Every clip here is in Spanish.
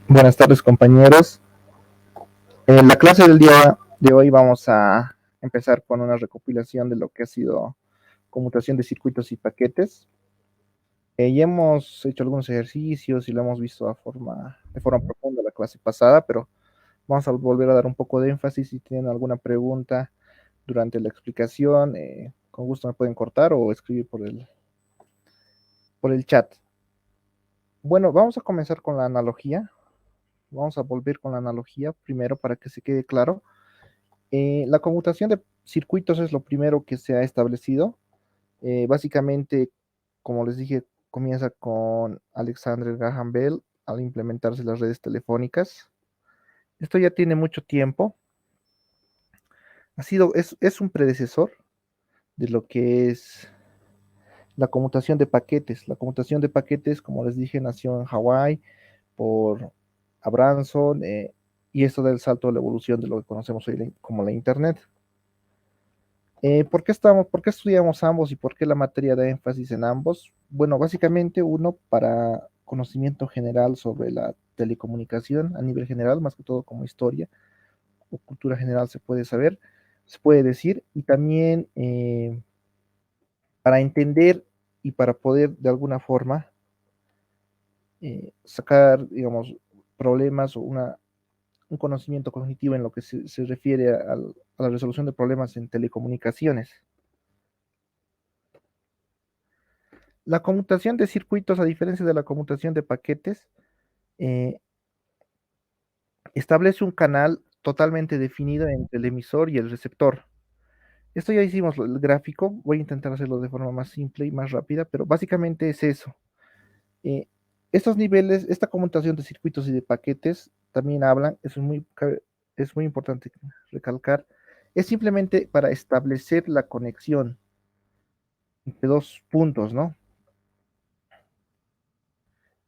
Buenas tardes, compañeros. En la clase del día de hoy vamos a empezar con una recopilación de lo que ha sido conmutación de circuitos y paquetes. Ya hemos hecho algunos ejercicios y lo hemos visto de forma profunda la clase pasada, pero vamos a volver a dar un poco de énfasis. Si tienen alguna pregunta durante la explicación, con gusto me pueden cortar o escribir por el chat. Bueno, vamos a comenzar con la analogía. Vamos a volver con la analogía primero para que se quede claro. La conmutación de circuitos es lo primero que se ha establecido. Básicamente, como les dije, comienza con Alexander Graham Bell al implementarse las redes telefónicas. Esto ya tiene mucho tiempo. Es un predecesor de lo que es la conmutación de paquetes. La conmutación de paquetes, como les dije, nació en Hawái por Abramson, y esto da el salto a la evolución de lo que conocemos hoy como la Internet. ¿Por qué estudiamos ambos y por qué la materia da énfasis en ambos? Bueno, básicamente uno para conocimiento general sobre la telecomunicación a nivel general, más que todo como historia o cultura general se puede decir, y también para entender y para poder de alguna forma sacar, digamos, problemas o un conocimiento cognitivo en lo que se refiere a la resolución de problemas en telecomunicaciones. La conmutación de circuitos, a diferencia de la conmutación de paquetes, eh, establece un canal totalmente definido entre el emisor y el receptor. Esto ya hicimos el gráfico, voy a intentar hacerlo de forma más simple y más rápida, pero básicamente es eso. Eh, Estos niveles, esta conmutación de circuitos y de paquetes también hablan, es muy importante recalcar, es simplemente para establecer la conexión entre dos puntos, ¿no?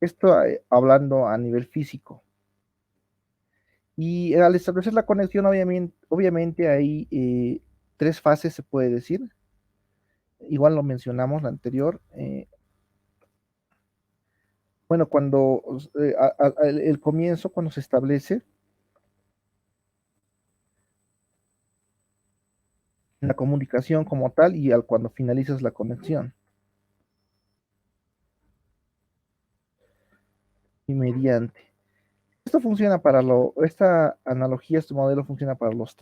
Esto hablando a nivel físico. Y al establecer la conexión, obviamente hay tres fases, se puede decir. Igual lo mencionamos la anterior. Bueno, cuando el comienzo, cuando se establece la comunicación como tal y cuando finalizas la conexión. Y mediante. Esta analogía, este modelo funciona para los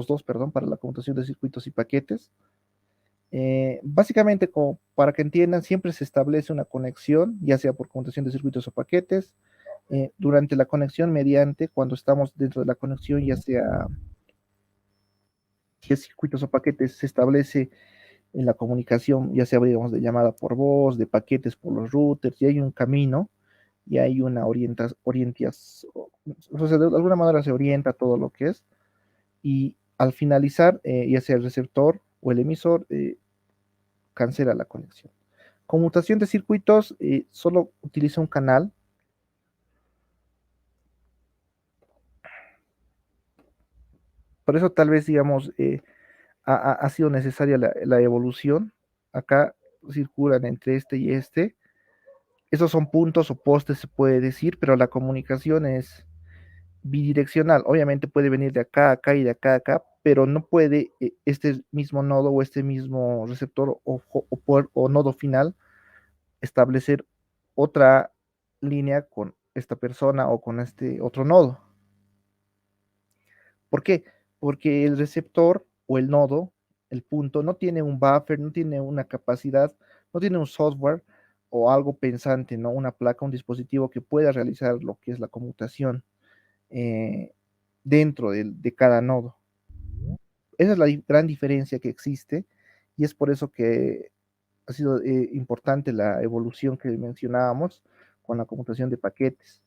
dos, perdón, para la conmutación de circuitos y paquetes. Básicamente, como para que entiendan, siempre se establece una conexión, ya sea por conmutación de circuitos o paquetes. Durante la conexión, cuando estamos dentro de la conexión, ya sea circuitos o paquetes, se establece en la comunicación, ya sea, digamos, de llamada por voz, de paquetes por los routers, y hay un camino, y hay una o sea, de alguna manera se orienta todo lo que es, y al finalizar, ya sea el receptor o el emisor, cancela la conexión. Conmutación de circuitos solo utiliza un canal. Por eso tal vez, digamos, ha sido necesaria la evolución. Acá circulan entre este y este. Esos son puntos o postes, se puede decir, pero la comunicación es bidireccional. Obviamente puede venir de acá a acá y de acá a acá, pero no puede este mismo nodo o este mismo receptor o nodo final establecer otra línea con esta persona o con este otro nodo. ¿Por qué? Porque el receptor o el nodo, el punto, no tiene un buffer, no tiene una capacidad, no tiene un software o algo pensante, ¿no? Una placa, un dispositivo que pueda realizar lo que es la conmutación eh, dentro de cada nodo. Esa es la gran diferencia que existe y es por eso que ha sido importante la evolución que mencionábamos con la conmutación de paquetes.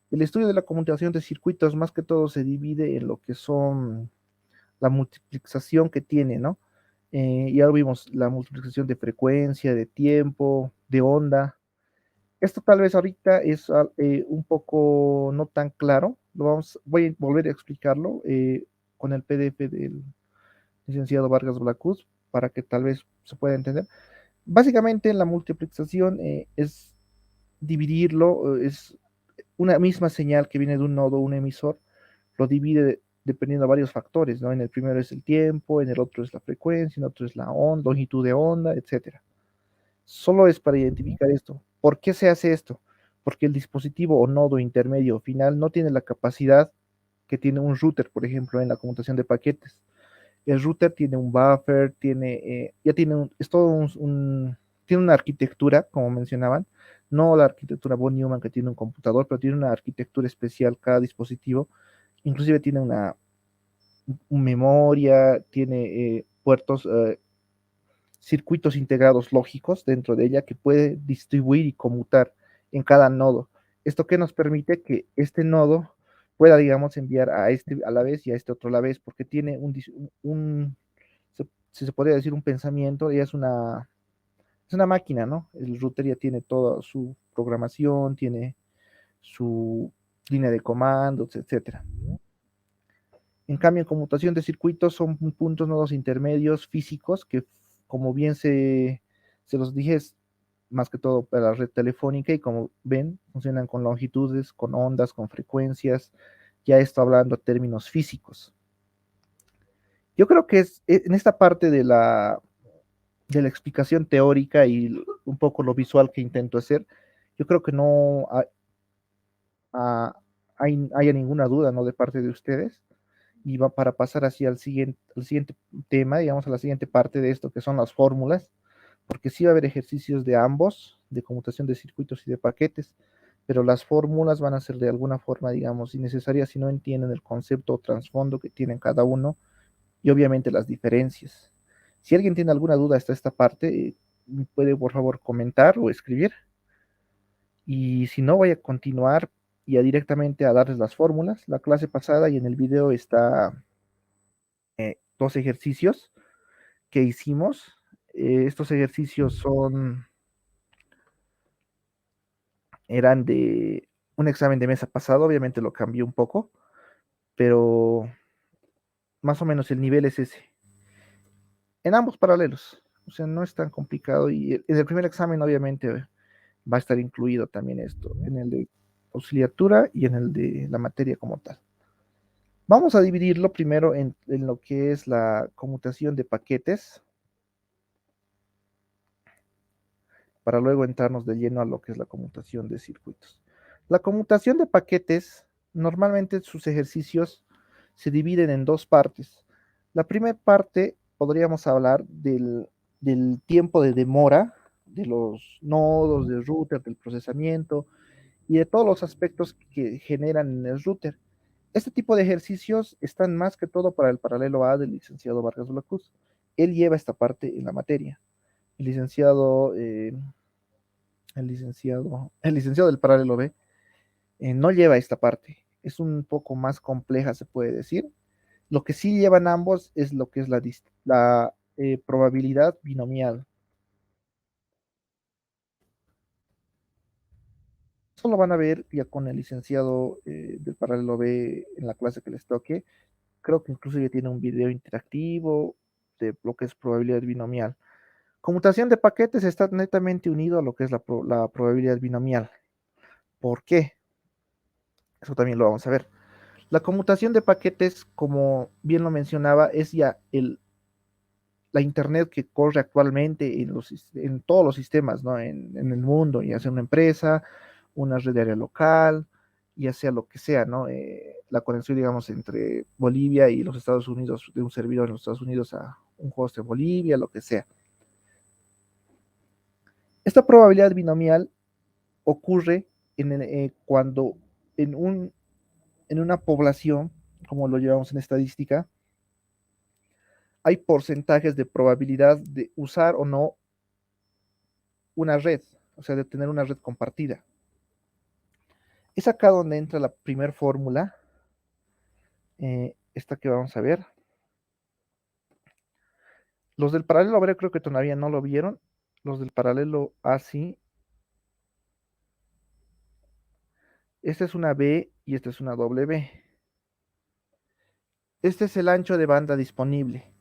El estudio de la conmutación de circuitos más que todo se divide en lo que son la multiplicación que tiene, ¿no? Ya lo vimos, la multiplicación de frecuencia, de tiempo, de onda. Esto tal vez ahorita es un poco no tan claro. Voy a volver a explicarlo con el PDF del licenciado Vargas Blacus para que tal vez se pueda entender. Básicamente la multiplicación es dividirlo, es una misma señal que viene de un nodo, un emisor, lo divide dependiendo de varios factores, ¿no? En el primero es el tiempo, en el otro es la frecuencia, en el otro es la onda, longitud de onda, etcétera. Solo es para identificar esto. ¿Por qué se hace esto? Porque el dispositivo o nodo intermedio final no tiene la capacidad que tiene un router, por ejemplo, en la conmutación de paquetes. El router tiene un buffer, ya tiene es todo tiene una arquitectura, como mencionaban, no la arquitectura von Neumann que tiene un computador, pero tiene una arquitectura especial cada dispositivo, inclusive tiene una memoria, tiene puertos, circuitos integrados lógicos dentro de ella que puede distribuir y conmutar en cada nodo. ¿Esto que nos permite? Que este nodo pueda, digamos, enviar a este a la vez y a este otro a la vez, porque tiene si se podría decir, un pensamiento, ya es una máquina, ¿no? El router ya tiene toda su programación, tiene su línea de comandos, etcétera. En cambio, en conmutación de circuitos son puntos, nodos intermedios físicos que, como bien se los dije, es más que todo para la red telefónica y como ven, funcionan con longitudes, con ondas, con frecuencias, ya esto hablando de términos físicos. Yo creo que es en esta parte de la explicación teórica y un poco lo visual que intento hacer, yo creo que no haya ninguna duda, ¿no? De parte de ustedes. Y va para pasar así al siguiente tema, digamos, a la siguiente parte de esto, que son las fórmulas, porque sí va a haber ejercicios de ambos, de conmutación de circuitos y de paquetes, pero las fórmulas van a ser de alguna forma, digamos, innecesarias si no entienden el concepto o trasfondo que tienen cada uno y obviamente las diferencias. Si alguien tiene alguna duda hasta esta parte, puede por favor comentar o escribir. Y si no, voy a continuar ya directamente a darles las fórmulas. La clase pasada y en el video está dos ejercicios que hicimos. Estos ejercicios eran de un examen de mesa pasado, obviamente lo cambié un poco, pero más o menos el nivel es ese. En ambos paralelos, o sea, no es tan complicado y en el primer examen obviamente va a estar incluido también esto, en el de auxiliatura y en el de la materia como tal. Vamos a dividirlo primero en lo que es la conmutación de paquetes, para luego entrarnos de lleno a lo que es la conmutación de circuitos. La conmutación de paquetes, normalmente sus ejercicios se dividen en dos partes. La primera parte podríamos hablar del tiempo de demora de los nodos, del router, del procesamiento y de todos los aspectos que generan en el router. Este tipo de ejercicios están más que todo para el paralelo A del licenciado Vargas de la Cruz. Él lleva esta parte en la materia. El licenciado el licenciado del paralelo B, no lleva esta parte. Es un poco más compleja, se puede decir. Lo que sí llevan ambos es lo que es la probabilidad binomial. Eso lo van a ver ya con el licenciado del paralelo B en la clase que les toque. Creo que incluso ya tiene un video interactivo de lo que es probabilidad binomial. Conmutación de paquetes está netamente unido a lo que es la probabilidad binomial. ¿Por qué? Eso también lo vamos a ver. La conmutación de paquetes, como bien lo mencionaba, es ya la Internet que corre actualmente en todos los sistemas, ¿no? En el mundo, ya sea una empresa, una red de área local, ya sea lo que sea, ¿no? La conexión, digamos, entre Bolivia y los Estados Unidos, de un servidor en los Estados Unidos a un host en Bolivia, lo que sea. Esta probabilidad binomial ocurre cuando en, un, en una población, como lo llevamos en estadística, hay porcentajes de probabilidad de usar o no una red, o sea, de tener una red compartida. Es acá donde entra la primera fórmula, esta que vamos a ver. Los del paralelo A creo que todavía no lo vieron. Los del paralelo A sí. Esta es una B y esta es una W. Este es el ancho de banda disponible.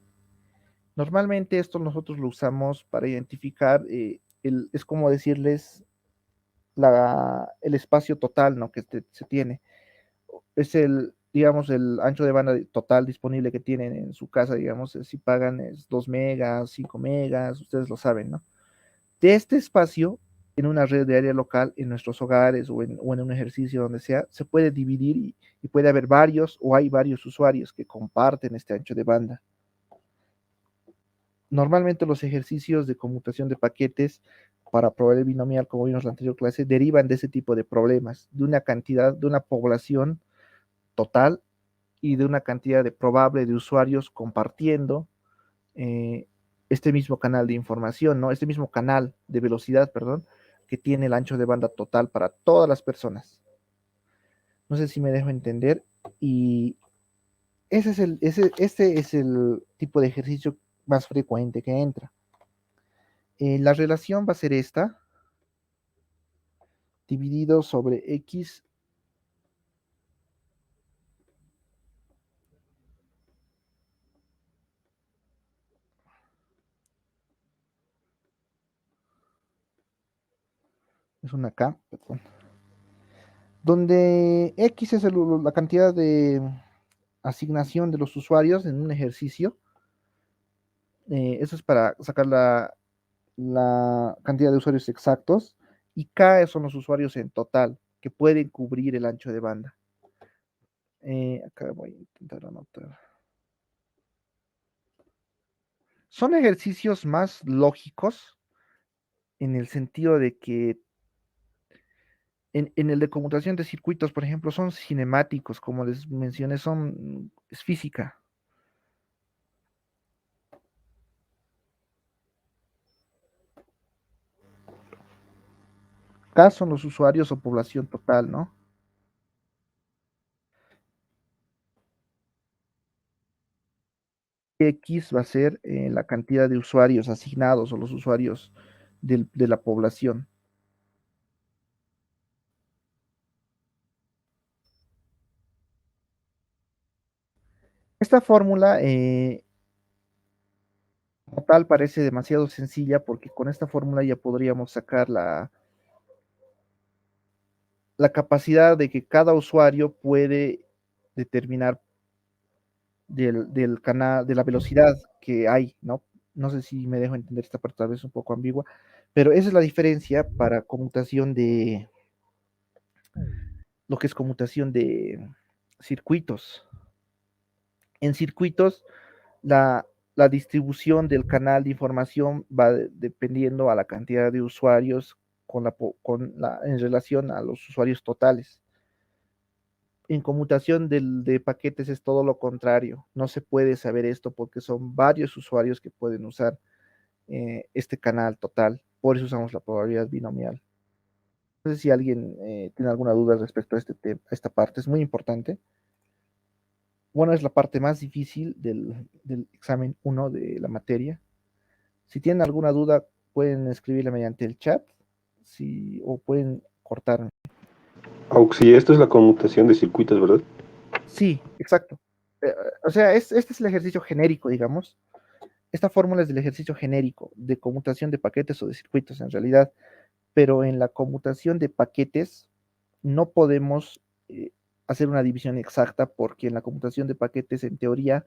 Normalmente esto nosotros lo usamos para identificar, es como decirles el espacio total, ¿no? Que se tiene. Es el, digamos, el ancho de banda total disponible que tienen en su casa, digamos, si pagan es 2 megas, 5 megas, ustedes lo saben, ¿no? De este espacio, en una red de área local, en nuestros hogares o en un ejercicio donde sea, se puede dividir y puede haber varios o hay varios usuarios que comparten este ancho de banda. Normalmente los ejercicios de conmutación de paquetes para probar el binomial, como vimos en la anterior clase, derivan de ese tipo de problemas, de una cantidad, de una población total y de una cantidad de probable de usuarios compartiendo eh, este mismo canal de información, ¿no? Este mismo canal de velocidad, perdón, que tiene el ancho de banda total para todas las personas. No sé si me dejo entender. Y este es el tipo de ejercicio más frecuente que entra. La relación va a ser esta, dividido sobre x. Es una K, perdón, donde x es la cantidad de asignación de los usuarios en un ejercicio. Eso es para sacar la cantidad de usuarios exactos, y K son los usuarios en total que pueden cubrir el ancho de banda. Acá voy a intentar anotar. Son ejercicios más lógicos en el sentido de que en el de conmutación de circuitos, por ejemplo, son cinemáticos, como les mencioné, es física. K son los usuarios o población total, ¿no? X va a ser la cantidad de usuarios asignados o los usuarios de la población. Esta fórmula como tal parece demasiado sencilla porque con esta fórmula ya podríamos sacar la capacidad de que cada usuario puede determinar del canal, de la velocidad que hay, ¿no? No sé si me dejo entender esta parte, tal vez un poco ambigua, pero esa es la diferencia para conmutación de lo que es conmutación de circuitos. En circuitos, la distribución del canal de información va dependiendo a la cantidad de usuarios en relación a los usuarios totales. En conmutación de paquetes es todo lo contrario. No se puede saber esto porque son varios usuarios que pueden usar este canal total. Por eso usamos la probabilidad binomial. No sé si alguien tiene alguna duda respecto a a esta parte. Es muy importante. Bueno, es la parte más difícil del examen 1 de la materia. Si tienen alguna duda, pueden escribirle mediante el chat, o pueden cortarme. Auxi, esto es la conmutación de circuitos, ¿verdad? Sí, exacto. O sea, este es el ejercicio genérico, digamos. Esta fórmula es del ejercicio genérico de conmutación de paquetes o de circuitos en realidad, pero en la conmutación de paquetes no podemos hacer una división exacta porque en la conmutación de paquetes, en teoría,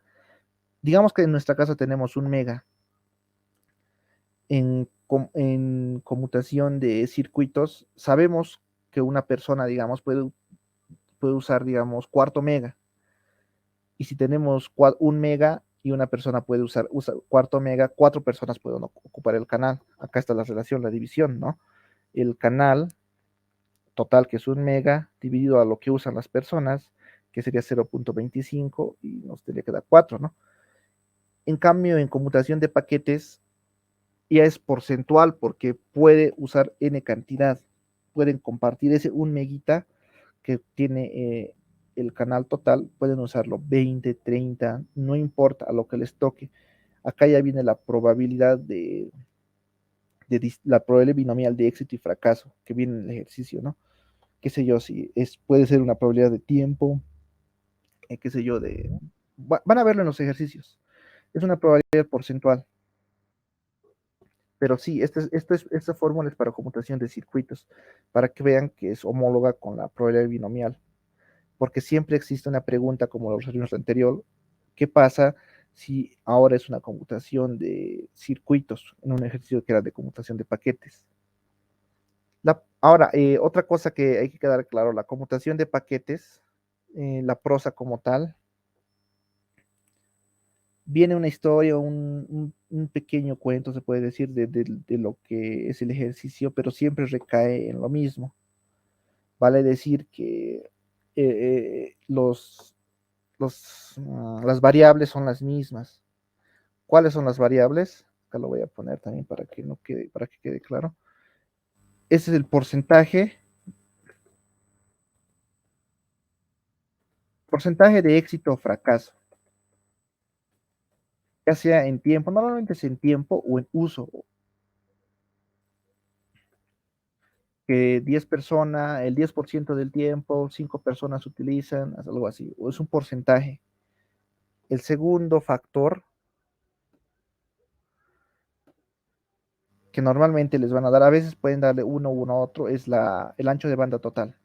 digamos que en nuestra casa tenemos 1 mega. En conmutación de circuitos, sabemos que una persona, digamos, puede usar, digamos, cuarto mega. Y si tenemos 1 mega y una persona puede usar cuarto mega, 4 personas pueden ocupar el canal. Acá está la relación, la división, ¿no? El canal total, que es 1 mega, dividido a lo que usan las personas, que sería 0.25, y nos tendría que dar 4, ¿no? En cambio, en conmutación de paquetes, ya es porcentual porque puede usar n cantidad. Pueden compartir ese 1 meguita que tiene el canal total, pueden usarlo 20, 30, no importa a lo que les toque. Acá ya viene la probabilidad la probabilidad binomial de éxito y fracaso que viene en el ejercicio, ¿no? Qué sé yo, si puede ser una probabilidad de tiempo, qué sé yo, van a verlo en los ejercicios. Es una probabilidad porcentual. Pero sí, esta fórmula es para conmutación de circuitos, para que vean que es homóloga con la probabilidad binomial, porque siempre existe una pregunta como lo resolvimos anterior, ¿qué pasa si ahora es una conmutación de circuitos en un ejercicio que era de conmutación de paquetes? Ahora, otra cosa que hay que quedar claro, la conmutación de paquetes, la prosa como tal, viene una historia, un pequeño cuento, se puede decir, de lo que es el ejercicio, pero siempre recae en lo mismo. Vale decir que las variables son las mismas. ¿Cuáles son las variables? Acá lo voy a poner también para que no quede, para que quede claro. Ese es el porcentaje de éxito o fracaso, ya sea en tiempo, normalmente es en tiempo o en uso, que 10 personas, el 10% del tiempo, 5 personas utilizan, algo así, o es un porcentaje. El segundo factor que normalmente les van a dar, a veces pueden darle uno u uno a otro, es el ancho de banda total.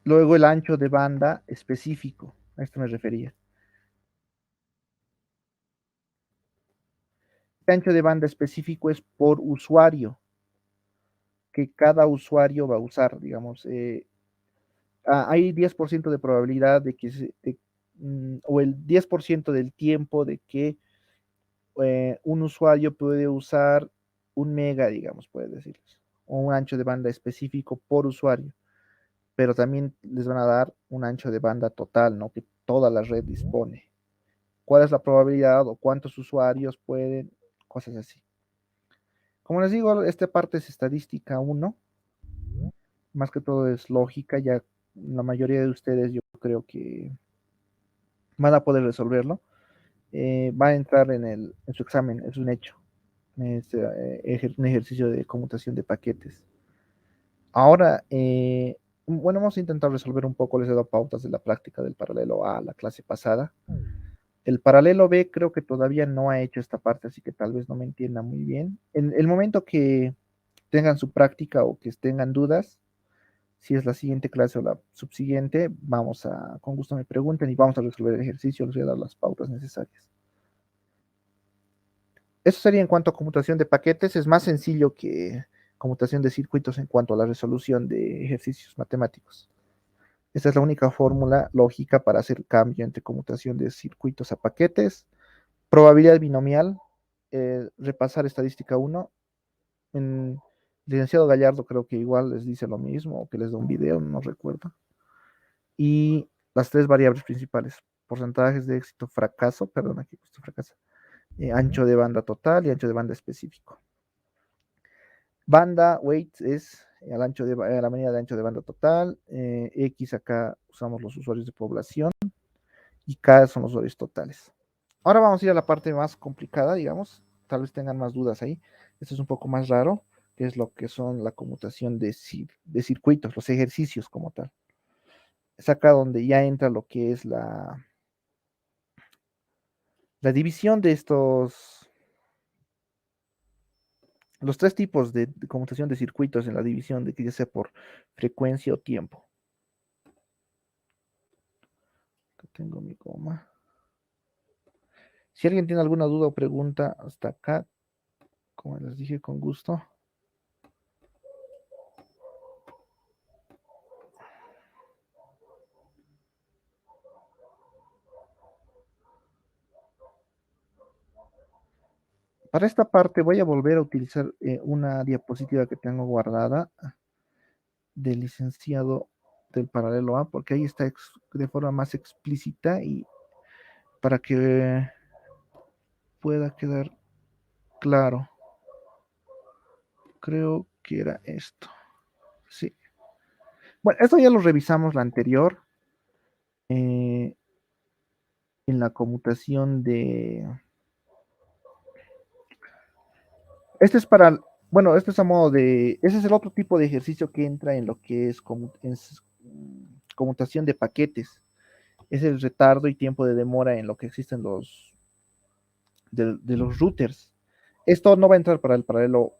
Luego el ancho de banda específico, a esto me refería. El ancho de banda específico es por usuario, que cada usuario va a usar, digamos. Hay 10% de probabilidad de que o el 10% del tiempo de que un usuario puede usar 1 mega, digamos, puede decirles, o un ancho de banda específico por usuario, pero también les van a dar un ancho de banda total, ¿no? Que toda la red dispone. ¿Cuál es la probabilidad o cuántos usuarios pueden? Cosas así. Como les digo, esta parte es estadística 1, más que todo es lógica, ya la mayoría de ustedes yo creo que van a poder resolverlo. Va a entrar en su examen, es un hecho. Es un ejercicio de conmutación de paquetes. Ahora, bueno, vamos a intentar resolver un poco, les he dado pautas de la práctica del paralelo A la clase pasada. El paralelo B creo que todavía no ha hecho esta parte, así que tal vez no me entienda muy bien. En el momento que tengan su práctica o que tengan dudas, si es la siguiente clase o la subsiguiente, con gusto me pregunten y vamos a resolver el ejercicio, les voy a dar las pautas necesarias. Eso sería en cuanto a conmutación de paquetes, es más sencillo que conmutación de circuitos en cuanto a la resolución de ejercicios matemáticos. Esta es la única fórmula lógica para hacer cambio entre conmutación de circuitos a paquetes, probabilidad binomial, repasar estadística 1. En licenciado Gallardo creo que igual les dice lo mismo, o que les da un video, no recuerdo. Y las tres variables principales, porcentajes de éxito, fracaso, perdón, aquí justo fracaso, ancho de banda total y ancho de banda específico. Banda weight es a la medida de ancho de banda total, X acá usamos los usuarios de población y K son los usuarios totales. Ahora vamos a ir a la parte más complicada, digamos, tal vez tengan más dudas ahí. Esto es un poco más raro, que es lo que son la conmutación de circuitos, los ejercicios como tal. Es acá donde ya entra lo que es la división de los tres tipos de conmutación de circuitos en la división de que ya sea por frecuencia o tiempo. Acá tengo mi coma. Si alguien tiene alguna duda o pregunta hasta acá, como les dije, con gusto. Para esta parte voy a volver a utilizar una diapositiva que tengo guardada del licenciado del paralelo A, porque ahí está de forma más explícita y para que pueda quedar claro. Creo que era esto. Sí. Bueno, esto ya lo revisamos la anterior en la conmutación de... Este es para, bueno, este es a modo de, ese es el otro tipo de ejercicio que entra en lo que es conmutación de paquetes. Es el retardo y tiempo de demora en lo que existen de los routers. Esto no va a entrar para el paralelo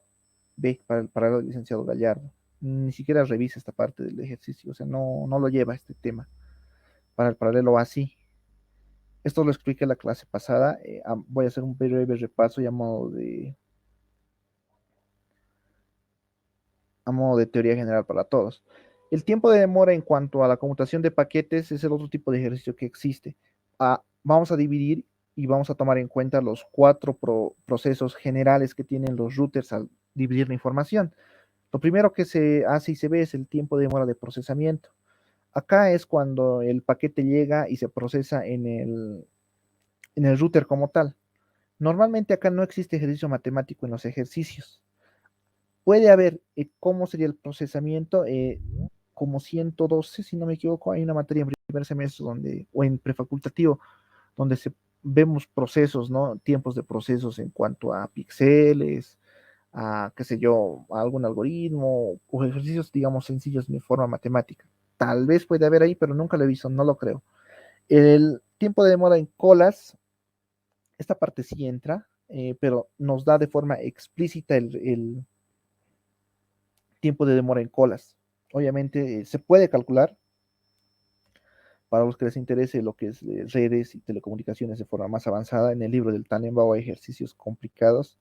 B, para el paralelo del licenciado Gallardo. Ni siquiera revisa esta parte del ejercicio, o sea, no lo lleva este tema. Para el paralelo A sí. Esto lo expliqué en la clase pasada. Voy a hacer un breve repaso a modo de teoría general para todos. El tiempo de demora en cuanto a la computación de paquetes es el otro tipo de ejercicio que existe. Vamos a dividir y vamos a tomar en cuenta los cuatro procesos generales que tienen los routers al dividir la información. Lo primero que se hace y se ve es el tiempo de demora de procesamiento. Acá es cuando el paquete llega y se procesa en el router como tal. Normalmente acá no existe ejercicio matemático en los ejercicios. Puede haber, ¿cómo sería el procesamiento? Como 112, si no me equivoco, hay una materia en primer semestre o en prefacultativo, donde vemos procesos, ¿no? Tiempos de procesos en cuanto a píxeles, a, qué sé yo, a algún algoritmo, o ejercicios, digamos, sencillos de forma matemática. Tal vez puede haber ahí, pero nunca lo he visto, no lo creo. El tiempo de demora en colas, esta parte sí entra, pero nos da de forma explícita el tiempo de demora en colas. Obviamente se puede calcular para los que les interese lo que es redes y telecomunicaciones de forma más avanzada. En el libro del Tannenbaum hay ejercicios complicados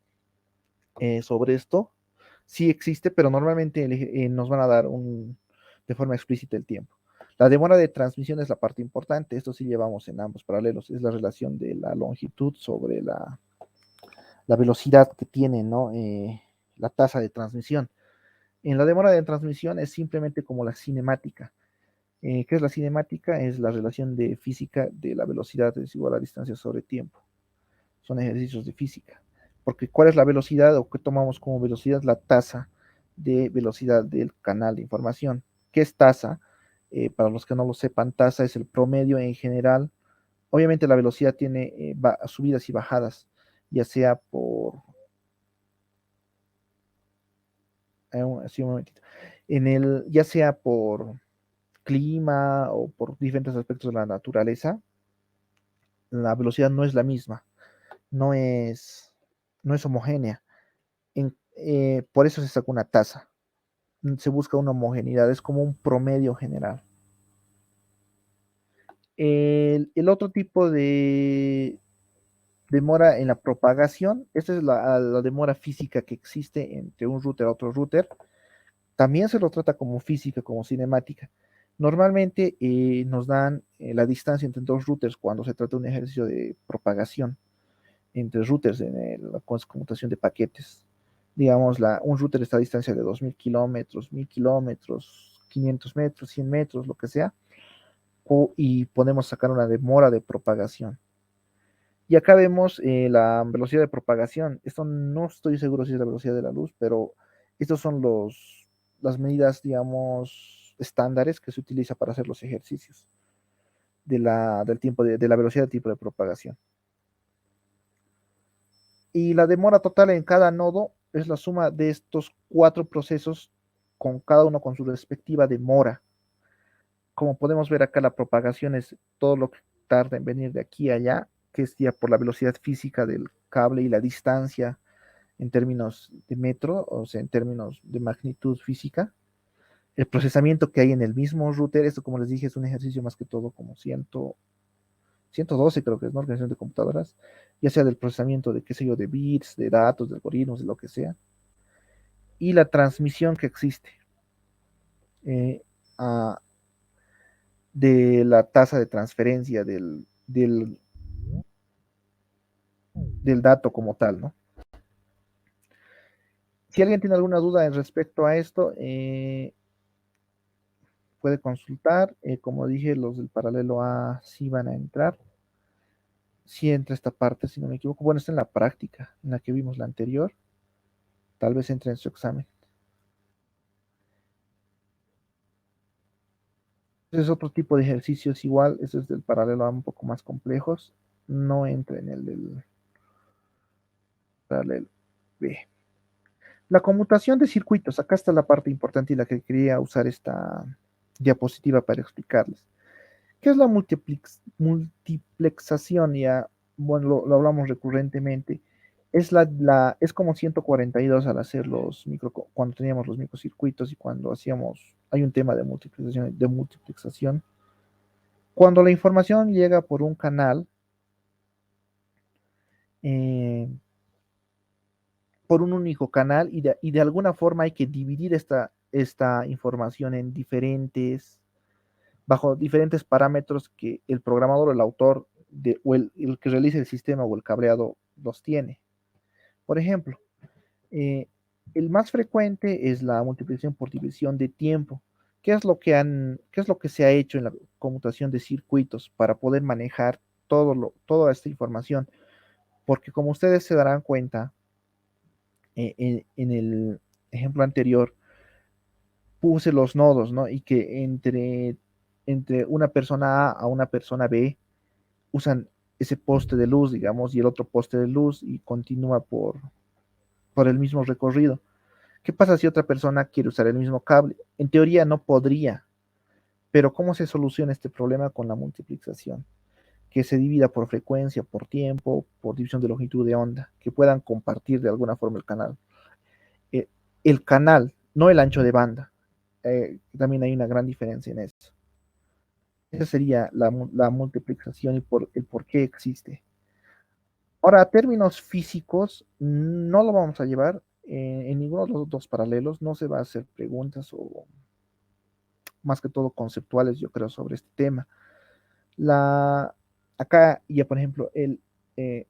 sobre esto. Sí existe, pero normalmente nos van a dar de forma explícita el tiempo. La demora de transmisión es la parte importante. Esto sí llevamos en ambos paralelos. Es la relación de la longitud sobre la velocidad que tiene, ¿no? La tasa de transmisión. En la demora de transmisión es simplemente como la cinemática. ¿Qué es la cinemática? Es la relación de física de la velocidad es igual a distancia sobre tiempo. Son ejercicios de física. Porque ¿cuál es la velocidad o qué tomamos como velocidad? La tasa de velocidad del canal de información. ¿Qué es tasa? Para los que no lo sepan, tasa es el promedio en general. Obviamente la velocidad tiene subidas y bajadas, ya sea sí, un momentito, ya sea por clima o por diferentes aspectos de la naturaleza, la velocidad no es la misma, no es, no es homogénea. Por eso se saca una tasa. Se busca una homogeneidad, es como un promedio general. El otro tipo de demora en la propagación, esta es la demora física que existe entre un router a otro router. También se lo trata como física, como cinemática. Normalmente nos dan la distancia entre dos routers cuando se trata de un ejercicio de propagación entre routers en la conmutación de paquetes. Digamos, un router está a distancia de 2000 kilómetros, 1000 kilómetros, 500 metros, 100 metros, lo que sea, y podemos sacar una demora de propagación. Y acá vemos la velocidad de propagación. Esto no estoy seguro si es la velocidad de la luz, pero estos son las medidas, digamos, estándares que se utiliza para hacer los ejercicios del tiempo de la velocidad de tipo de propagación. Y la demora total en cada nodo es la suma de estos cuatro procesos, con cada uno con su respectiva demora. Como podemos ver acá, la propagación es todo lo que tarda en venir de aquí a allá, que es ya por la velocidad física del cable y la distancia en términos de metro, o sea, en términos de magnitud física. El procesamiento que hay en el mismo router, esto como les dije es un ejercicio más que todo como 112 creo que es, ¿no? Organización de computadoras, ya sea del procesamiento de, qué sé yo, de bits, de datos, de algoritmos, de lo que sea, y la transmisión que existe eh, a, de la tasa de transferencia del dato como tal, ¿no? Si alguien tiene alguna duda en respecto a esto, puede consultar. Como dije, los del paralelo A sí van a entrar. Sí entra esta parte, si no me equivoco. Bueno, está en la práctica, en la que vimos la anterior. Tal vez entre en su examen. Ese es otro tipo de ejercicios igual. Ese es del paralelo A un poco más complejos. No entra en el del paralelo B. La conmutación de circuitos. Acá está la parte importante y la que quería usar esta diapositiva para explicarles. ¿Qué es la multiplexación? Ya, bueno, lo hablamos recurrentemente. Es como 142 al hacer cuando teníamos los microcircuitos y cuando hay un tema de multiplexación. Cuando la información llega por un canal, eh, por un único canal, y de alguna forma hay que dividir esta información bajo diferentes parámetros que el programador o el autor o el que realiza el sistema o el cableado los tiene. Por ejemplo, eh, el más frecuente es la multiplicación por división de tiempo. ¿Qué es lo que se ha hecho en la conmutación de circuitos para poder manejar toda esta información? Porque como ustedes se darán cuenta, en el ejemplo anterior, puse los nodos, ¿no? Y que entre una persona A una persona B usan ese poste de luz, digamos, y el otro poste de luz y continúa por el mismo recorrido. ¿Qué pasa si otra persona quiere usar el mismo cable? En teoría no podría, pero ¿cómo se soluciona este problema con la multiplicación? Que se divida por frecuencia, por tiempo, por división de longitud de onda, que puedan compartir de alguna forma el canal. Eh, el canal, no el ancho de banda. También hay una gran diferencia en eso. Esa sería la multiplicación y el por qué existe. Ahora, a términos físicos, no lo vamos a llevar en ninguno de los dos paralelos, no se va a hacer preguntas o más que todo conceptuales, yo creo, sobre este tema. Acá ya, por ejemplo, él eh,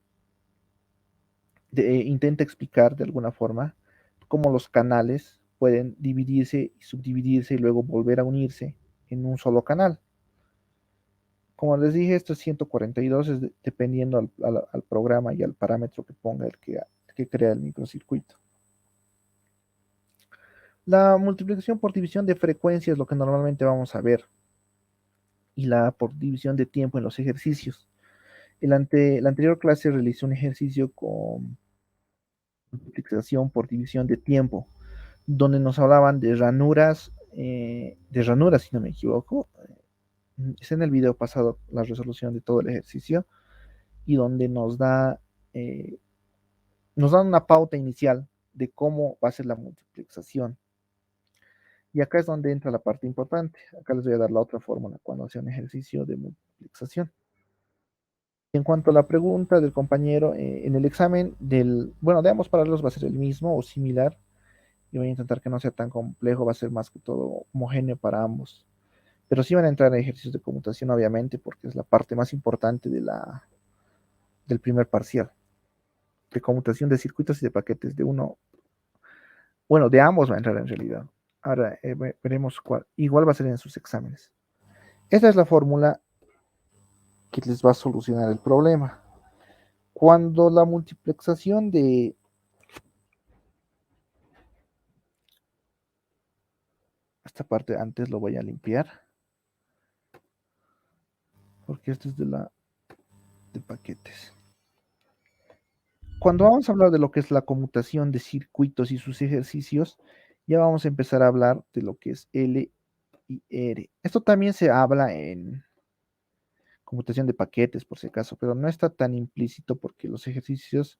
intenta explicar de alguna forma cómo los canales pueden dividirse y subdividirse y luego volver a unirse en un solo canal. Como les dije, esto es 142, dependiendo al programa y al parámetro que ponga el que crea el microcircuito. La multiplicación por división de frecuencia es lo que normalmente vamos a ver, y la por división de tiempo en los ejercicios. La anterior clase realicé un ejercicio con multiplicación por división de tiempo, donde nos hablaban de ranuras, si no me equivoco. Es en el video pasado la resolución de todo el ejercicio, y donde eh, nos dan una pauta inicial de cómo va a ser la multiplicación. Y acá es donde entra la parte importante. Acá les voy a dar la otra fórmula cuando hace un ejercicio de multiplicación. En cuanto a la pregunta del compañero, en el examen de ambos paralelos va a ser el mismo o similar. Yo voy a intentar que no sea tan complejo, va a ser más que todo homogéneo para ambos. Pero sí van a entrar en ejercicios de conmutación, obviamente, porque es la parte más importante del primer parcial. De conmutación de circuitos y de paquetes de uno. Bueno, de ambos va a entrar en realidad. Ahora veremos cuál. Igual va a ser en sus exámenes. Esta es la fórmula que les va a solucionar el problema. Cuando la multiplexación de esta parte antes lo voy a limpiar, porque esto es de paquetes. Cuando vamos a hablar de lo que es la conmutación de circuitos y sus ejercicios, ya vamos a empezar a hablar de lo que es L y R. Esto también se habla en conmutación de paquetes, por si acaso, pero no está tan implícito porque los ejercicios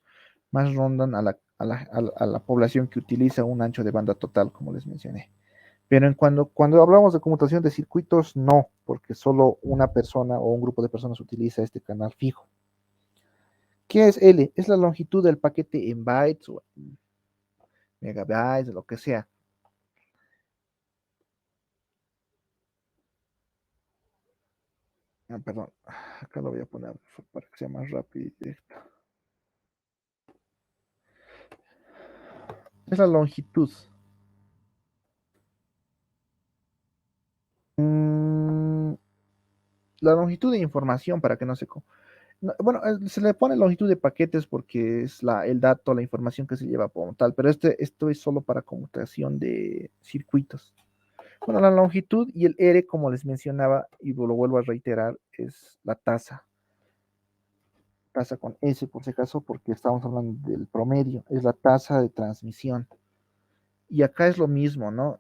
más rondan a la población que utiliza un ancho de banda total, como les mencioné. Pero cuando hablamos de conmutación de circuitos, no, porque solo una persona o un grupo de personas utiliza este canal fijo. ¿Qué es L? Es la longitud del paquete en bytes o en megabytes, lo que sea. Perdón, acá lo voy a poner para que sea más rápido y directo. Es la longitud. Mm, la longitud de información para que no se... No, bueno, se le pone longitud de paquetes porque es el dato, la información que se lleva como tal, pero esto es solo para conmutación de circuitos. Bueno, la longitud y el R, como les mencionaba, y lo vuelvo a reiterar, es la tasa con S por si acaso, porque estamos hablando del promedio, es la tasa de transmisión. Y acá es lo mismo, ¿no?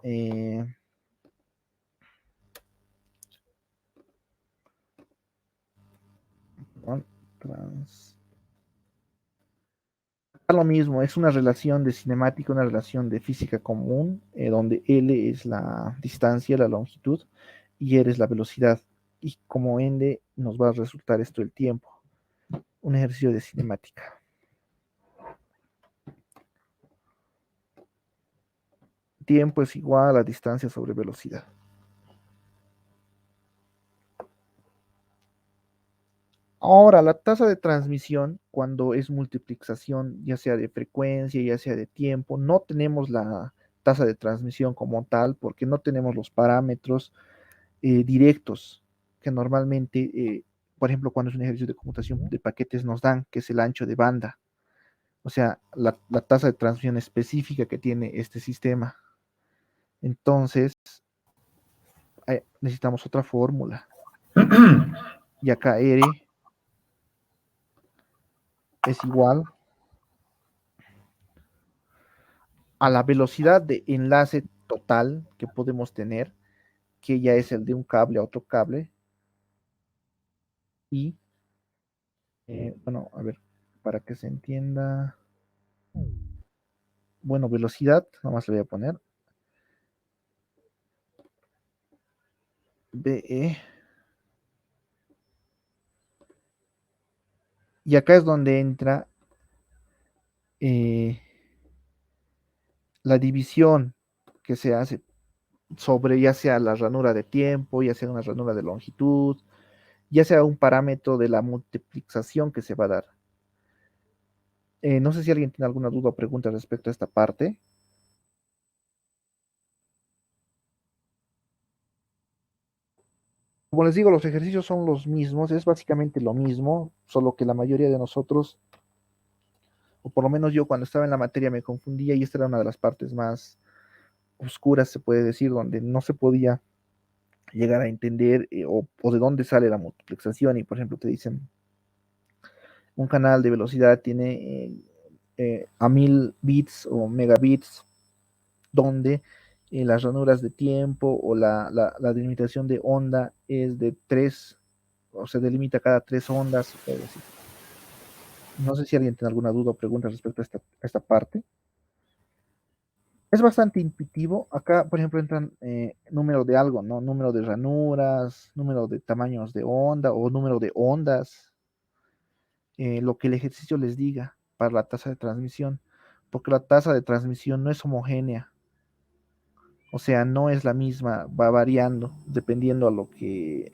Trans. Lo mismo, es una relación de cinemática, una relación de física común, donde L es la distancia, la longitud, y R es la velocidad. Y como ende nos va a resultar esto el tiempo. Un ejercicio de cinemática. Tiempo es igual a distancia sobre velocidad. Ahora, la tasa de transmisión, cuando es multiplicación, ya sea de frecuencia, ya sea de tiempo, no tenemos la tasa de transmisión como tal, porque no tenemos los parámetros directos que normalmente, por ejemplo, cuando es un ejercicio de computación de paquetes nos dan, que es el ancho de banda, o sea, la tasa de transmisión específica que tiene este sistema. Entonces, necesitamos otra fórmula. Y acá R es igual a la velocidad de enlace total que podemos tener, que ya es el de un cable a otro cable. Y, bueno, a ver, para que se entienda, bueno, velocidad, nomás le voy a poner BE. Y acá es donde entra eh, la división que se hace sobre ya sea la ranura de tiempo, ya sea una ranura de longitud, ya sea un parámetro de la multiplicación que se va a dar. No sé si alguien tiene alguna duda o pregunta respecto a esta parte. Como les digo, los ejercicios son los mismos, es básicamente lo mismo, solo que la mayoría de nosotros, o por lo menos yo cuando estaba en la materia me confundía y esta era una de las partes más oscuras, se puede decir, donde no se podía llegar a entender o de dónde sale la multiplicación y por ejemplo te dicen un canal de velocidad tiene a 1000 bits o megabits donde las ranuras de tiempo o la delimitación de onda es de 3 o se delimita cada 3 ondas. No sé si alguien tiene alguna duda o pregunta respecto a esta parte. Es bastante intuitivo. Acá, por ejemplo, entran número de algo, ¿no? Número de ranuras, número de tamaños de onda o número de ondas, lo que el ejercicio les diga para la tasa de transmisión, porque la tasa de transmisión no es homogénea, o sea, no es la misma, va variando dependiendo a lo que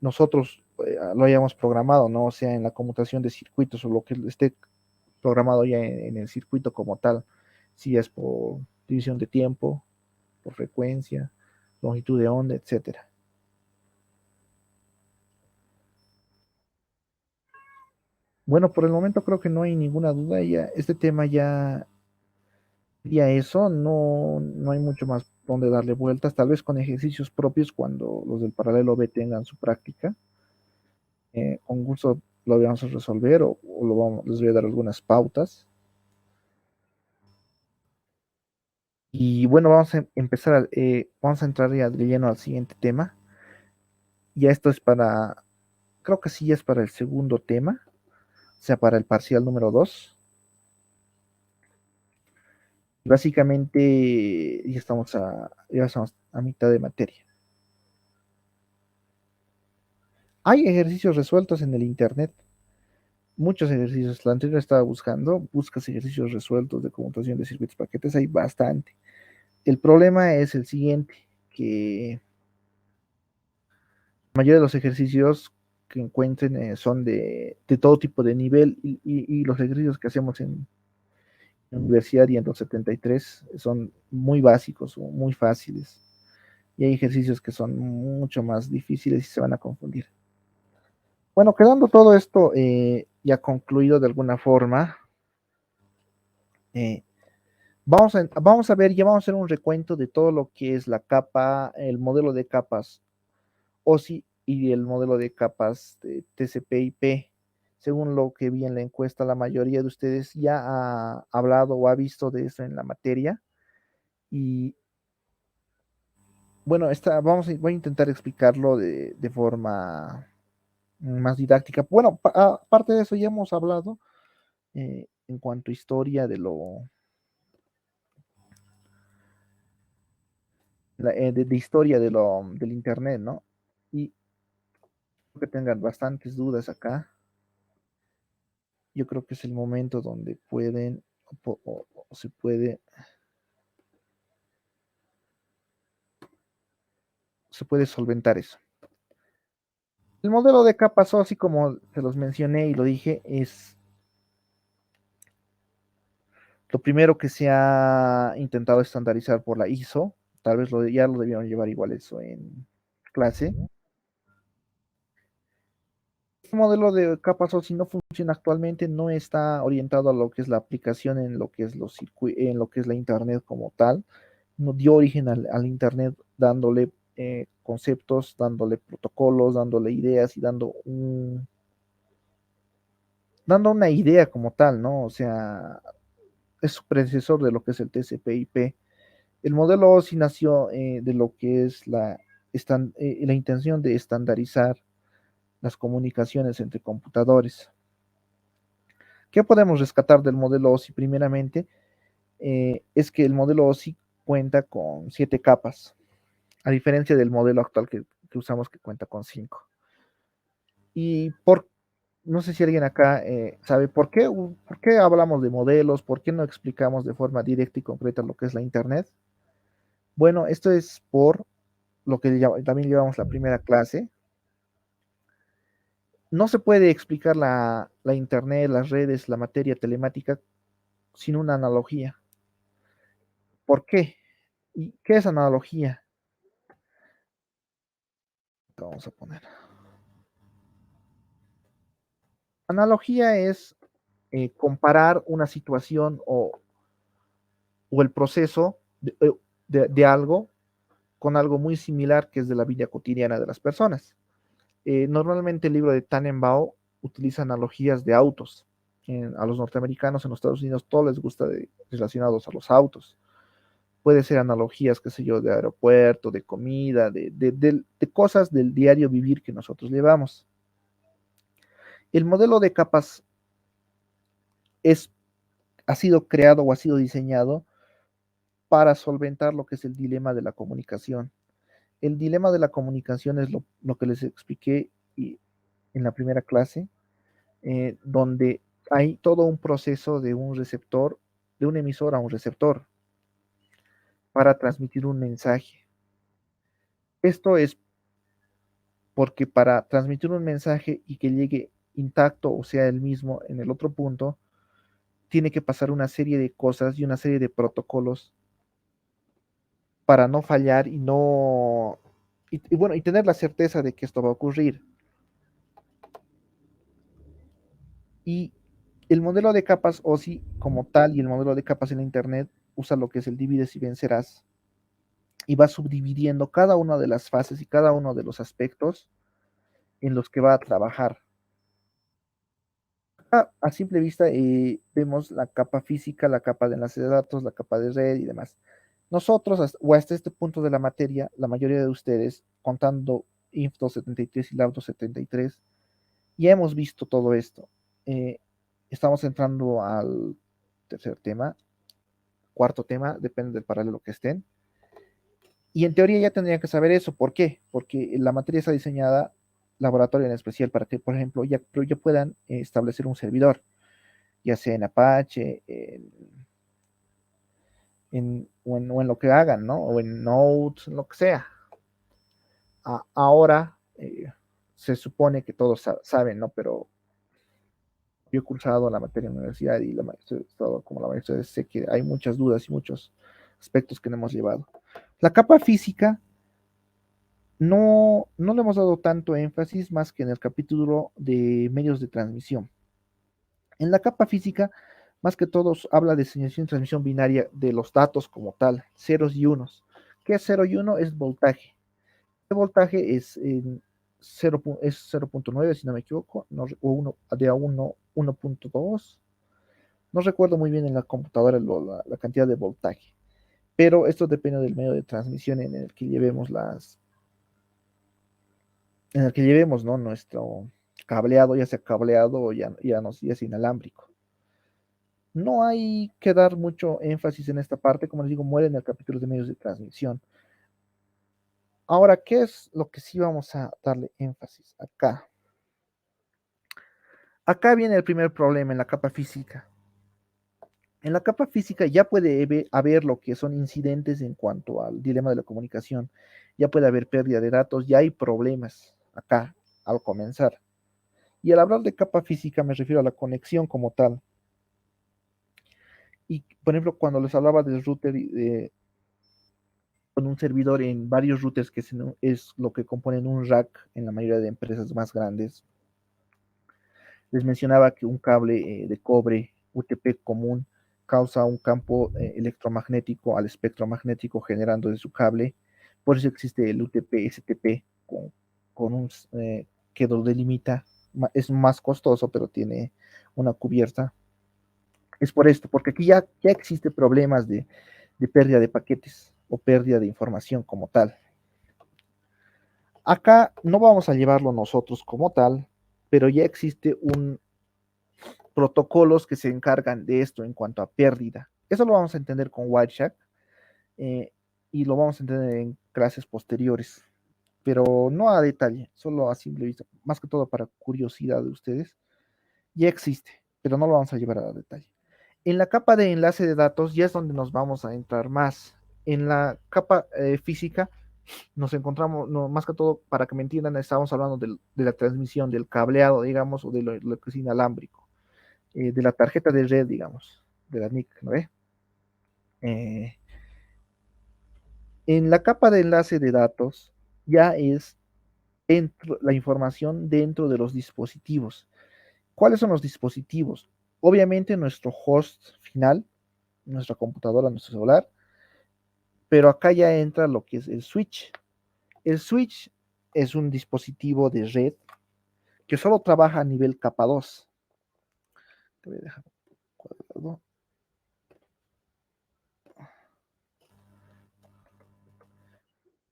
nosotros lo hayamos programado, ¿no? O sea, en la conmutación de circuitos o lo que esté programado ya en el circuito como tal, si es por división de tiempo, por frecuencia, longitud de onda, etcétera. Bueno, por el momento creo que no hay ninguna duda, ya este tema ya eso, no hay mucho más donde darle vueltas, tal vez con ejercicios propios cuando los del paralelo B tengan su práctica. Con gusto lo vamos a resolver o les voy a dar algunas pautas. Y bueno, vamos a empezar, vamos a entrar ya de lleno al siguiente tema. Ya esto es creo que sí, ya es para el segundo tema, o sea, para el parcial número 2. Básicamente ya estamos a mitad de materia. Hay ejercicios resueltos en el internet, muchos ejercicios. La anterior estaba buscando, buscas ejercicios resueltos de conmutación de circuitos paquetes, hay bastante. El problema es el siguiente, que la mayoría de los ejercicios que encuentren son de todo tipo de nivel y los ejercicios que hacemos en universidad y en los 73 son muy básicos o muy fáciles. Y hay ejercicios que son mucho más difíciles y se van a confundir. Bueno, quedando todo esto ya concluido de alguna forma, eh, vamos a ver, ya vamos a hacer un recuento de todo lo que es la capa, el modelo de capas OSI y el modelo de capas de TCP/IP. Según lo que vi en la encuesta, la mayoría de ustedes ya ha hablado o ha visto de eso en la materia. Y bueno, voy a intentar explicarlo de forma más didáctica. Bueno, aparte de eso ya hemos hablado en cuanto a historia de historia del internet, ¿no? Y que tengan bastantes dudas acá. Yo creo que es el momento donde pueden o se puede solventar eso. El modelo de capas, así como se los mencioné y lo dije, es lo primero que se ha intentado estandarizar por la ISO. Tal vez ya lo debieron llevar igual eso en clase. Este modelo de capas OSI no funciona actualmente, no está orientado a lo que es la aplicación en lo que es en lo que es la internet como tal. No dio origen al internet dándole conceptos, dándole protocolos, dándole ideas y dando una idea como tal, ¿no? O sea, es su predecesor de lo que es el TCP/IP. El modelo OSI nació de lo que es la intención de estandarizar las comunicaciones entre computadores. ¿Qué podemos rescatar del modelo OSI? Primeramente, es que el modelo OSI cuenta con 7 capas, a diferencia del modelo actual que usamos que cuenta con 5. Y no sé si alguien acá sabe por qué hablamos de modelos, por qué no explicamos de forma directa y concreta lo que es la Internet. Bueno, esto es por lo que también llevamos la primera clase. No se puede explicar la Internet, las redes, la materia telemática sin una analogía. ¿Por qué? ¿Y qué es analogía? Vamos a poner. Analogía es comparar una situación o el proceso de algo con algo muy similar que es de la vida cotidiana de las personas. Normalmente el libro de Tannenbaum utiliza analogías de autos. A los norteamericanos en los Estados Unidos todo les gusta relacionados a los autos. Puede ser analogías, qué sé yo, de aeropuerto, de comida, de cosas del diario vivir que nosotros llevamos. El modelo de capas es, ha sido creado o ha sido diseñado para solventar lo que es el dilema de la comunicación. El dilema de la comunicación es lo que les expliqué en la primera clase, donde hay todo un proceso de un receptor, de un emisor a un receptor, para transmitir un mensaje. Esto es porque para transmitir un mensaje y que llegue intacto o sea el mismo en el otro punto, tiene que pasar una serie de cosas y una serie de protocolos para no fallar y no y bueno, y tener la certeza de que esto va a ocurrir. Y el modelo de capas OSI como tal y el modelo de capas en Internet usa lo que es el divides y vencerás y va subdividiendo cada una de las fases y cada uno de los aspectos en los que va a trabajar. A simple vista vemos la capa física, la capa de enlace de datos, la capa de red y demás. Nosotros, o hasta este punto de la materia, la mayoría de ustedes, contando INF 273 y LAB 273, ya hemos visto todo esto. Estamos entrando al tercer tema, cuarto tema, depende del paralelo que estén. Y en teoría ya tendrían que saber eso. ¿Por qué? Porque la materia está diseñada, laboratorio en especial, para que, por ejemplo, ya puedan establecer un servidor, ya sea en Apache, o en lo que hagan, ¿no? O en Node, lo que sea. Ahora se supone que todos saben, ¿no? Pero yo he cursado la materia en la universidad y la maestra, como la maestra, sé que hay muchas dudas y muchos aspectos que no hemos llevado. La capa física no le hemos dado tanto énfasis más que en el capítulo de medios de transmisión. En la capa física, más que todo, habla de señalización y transmisión binaria de los datos como tal, ceros y unos. ¿Qué es 0 y 1? Es voltaje. El voltaje es 0.9, si no me equivoco, no, o 1, de 1, 1.2. No recuerdo muy bien en la computadora la cantidad de voltaje, pero esto depende del medio de transmisión en el que llevemos ¿no? cableado, ya sea cableado o ya no, ya es inalámbrico. No hay que dar mucho énfasis en esta parte, como les digo, muere en el capítulo de medios de transmisión. Ahora, ¿qué es lo que sí vamos a darle énfasis acá? Acá viene el primer problema en la capa física. En la capa física ya puede haber lo que son incidentes en cuanto al dilema de la comunicación, ya puede haber pérdida de datos, ya hay problemas acá al comenzar. Y al hablar de capa física me refiero a la conexión como tal. Y por ejemplo, cuando les hablaba del router con un servidor en varios routers, que es lo que componen un rack en la mayoría de empresas más grandes, les mencionaba que un cable de cobre UTP común causa un campo electromagnético al espectro magnético generando de su cable. Por eso existe el UTP-STP con un que lo delimita. Es más costoso, pero tiene una cubierta. Es por esto, porque aquí ya existe problemas de pérdida de paquetes o pérdida de información como tal. Acá no vamos a llevarlo nosotros como tal, pero ya existe un protocolos que se encargan de esto en cuanto a pérdida. Eso lo vamos a entender con Wireshark eh, y lo vamos a entender en clases posteriores, pero no a detalle, solo a simple vista, más que todo para curiosidad de ustedes. Ya existe, pero no lo vamos a llevar a detalle. En la capa de enlace de datos ya es donde nos vamos a entrar más. En la capa física nos encontramos, no, más que todo, para que me entiendan, estamos hablando de la transmisión, del cableado, digamos, o de lo que es inalámbrico, de la tarjeta de red, digamos, de la NIC, ¿no ve? Eh, en la capa de enlace de datos ya es la información dentro de los dispositivos. ¿Cuáles son los dispositivos? Obviamente nuestro host final, nuestra computadora, nuestro celular, pero acá ya entra lo que es el switch. El switch es un dispositivo de red que solo trabaja a nivel capa 2. Te voy a dejar cuadrado.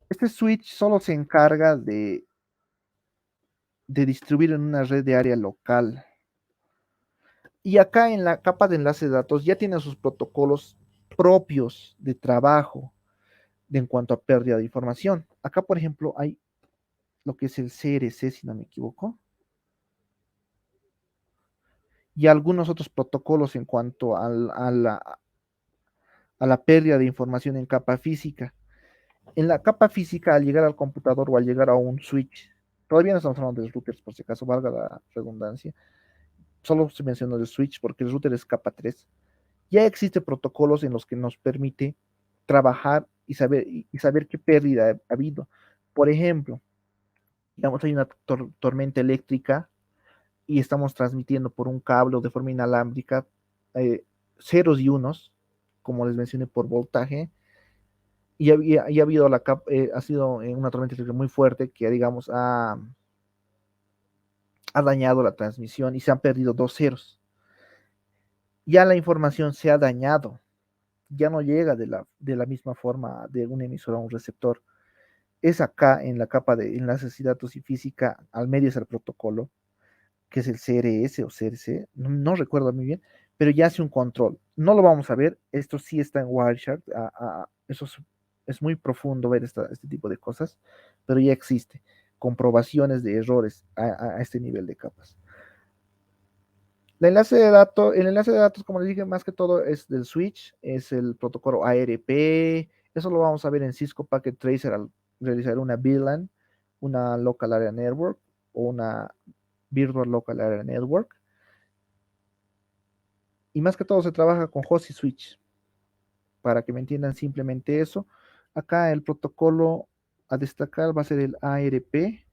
Este switch solo se encarga de distribuir en una red de área local. Y acá en la capa de enlace de datos ya tiene sus protocolos propios de trabajo en cuanto a pérdida de información. Acá, por ejemplo, hay lo que es el CRC, si no me equivoco, y algunos otros protocolos en cuanto a la pérdida de información en capa física. En la capa física, al llegar al computador o al llegar a un switch, todavía no estamos hablando de routers, por si acaso valga la redundancia, solo se menciona el switch porque el router es capa 3. Ya existen protocolos en los que nos permite trabajar y saber qué pérdida ha habido. Por ejemplo, digamos, hay una tormenta eléctrica y estamos transmitiendo por un cable o de forma inalámbrica ceros y unos, como les mencioné, por voltaje, y ha habido ha sido una tormenta eléctrica muy fuerte que, digamos, ha dañado la transmisión y se han perdido dos ceros. Ya la información se ha dañado, ya no llega de la misma forma de un emisor a un receptor. Es acá en la capa de enlaces y datos y física, al medio es el protocolo, que es el CRS o CRC, no recuerdo muy bien, pero ya hace un control. No lo vamos a ver, esto sí está en Wireshark, eso es muy profundo ver este tipo de cosas, pero ya existe comprobaciones de errores a este nivel de capas. El enlace de datos, como les dije, más que todo es del switch, es el protocolo ARP. Eso lo vamos a ver en Cisco Packet Tracer al realizar una VLAN, una Local Area Network o una Virtual Local Area Network. Y más que todo se trabaja con host y switch. Para que me entiendan simplemente eso. Acá el protocolo a destacar va a ser el ARP.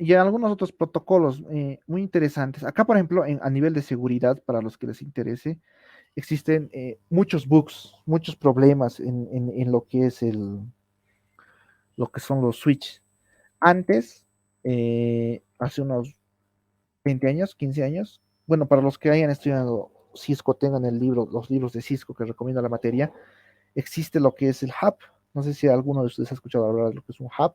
Y algunos otros protocolos muy interesantes. Acá, por ejemplo, a nivel de seguridad, para los que les interese, existen muchos bugs, muchos problemas en lo que son los switches. Antes, hace unos 20 años, 15 años, bueno, para los que hayan estudiado Cisco, tengan los libros de Cisco que recomienda la materia, existe lo que es el hub. No sé si alguno de ustedes ha escuchado hablar de lo que es un hub.